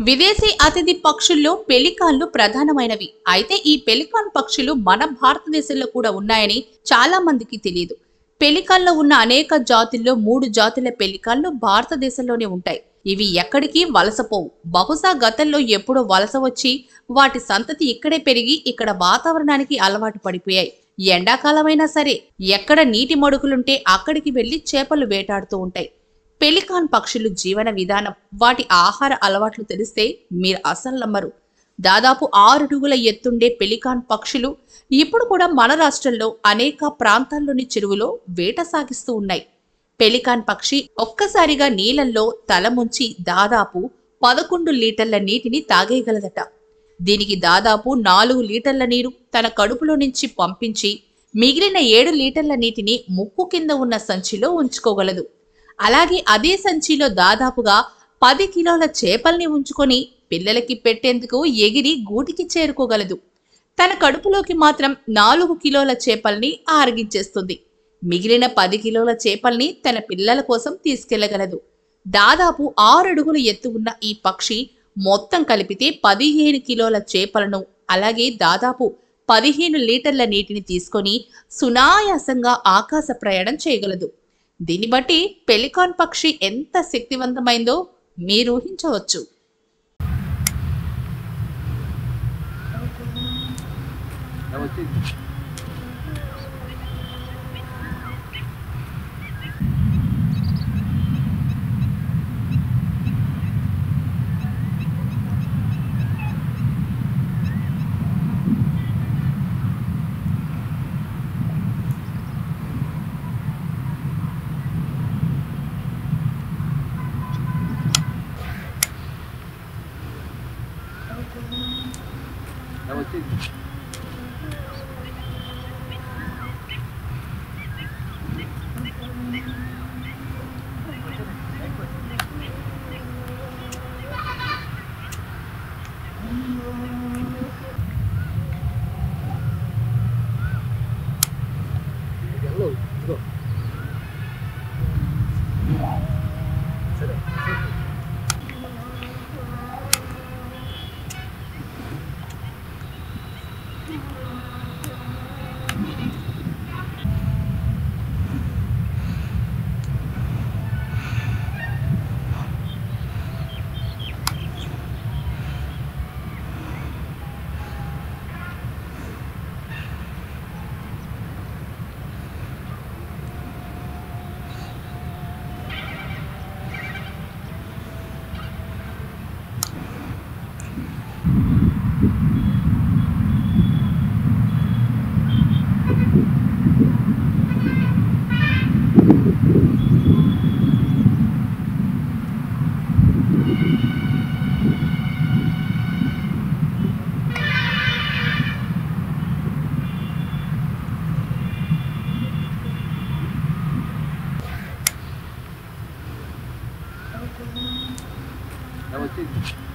విదేశీ అతిథి పక్షుల్లో పెలికాన్లు ప్రధానమైనవి. అయితే ఈ పెలికాన్ పక్షులు మన భారతదేశంలో కూడా ఉన్నాయని చాలా మందికి తెలియదు. పెలికాన్లో ఉన్న అనేక జాతుల్లో 3 జాతుల పెలికాన్లు భారతదేశంలోనే ఉంటాయి. ఇవి ఎక్కడికి వలసపోవు. బహుశా గతంలో ఎప్పుడో వలస వచ్చి వాటి సంతతి ఇక్కడే పెరిగి ఇక్కడ వాతావరణానికి అలవాటు పడిపోయాయి. ఎండాకాలమైనా సరే ఎక్కడ నీటి మడుగులుంటే అక్కడికి వెళ్లి చేపలు వేటాడుతూ ఉంటాయి. పెలికాన్ పక్షులు జీవన విధానం, వాటి ఆహార అలవాట్లు తెలిస్తే మీరు అసలు నమ్మరు. దాదాపు 6 అడుగుల ఎత్తుండే పెలికాన్ పక్షులు ఇప్పుడు కూడా మన రాష్ట్రంలో అనేక ప్రాంతాల్లోని చెరువులో వేట సాగిస్తూ ఉన్నాయి. పెలికాన్ పక్షి ఒక్కసారిగా నీళ్లలో తల ముంచి దాదాపు 11 లీటర్ల నీటిని తాగేయగలదట. దీనికి దాదాపు 4 లీటర్ల నీరు తన కడుపులో నుంచి పంపించి మిగిలిన 7 లీటర్ల నీటిని ముక్కు కింద ఉన్న సంచిలో ఉంచుకోగలదు. అలాగే అదే సంచిలో దాదాపుగా 10 కిలోల చేపల్ని ఉంచుకొని పిల్లలకి పెట్టేందుకు ఎగిరి గూటికి చేరుకోగలదు. తన కడుపులోకి మాత్రం 4 కిలోల చేపల్ని ఆరగించేస్తుంది. మిగిలిన 10 కిలోల చేపల్ని తన పిల్లల కోసం తీసుకెళ్లగలదు. దాదాపు 6 అడుగుల ఎత్తు ఉన్న ఈ పక్షి మొత్తం కలిపితే 15 కిలోల చేపలను, అలాగే దాదాపు 15 లీటర్ల నీటిని తీసుకొని సునాయాసంగా ఆకాశ ప్రయాణం చేయగలదు. దీన్ని బట్టి పెలికాన్ పక్షి ఎంత శక్తివంతమైందో మీరు ఊహించవచ్చు. That was it.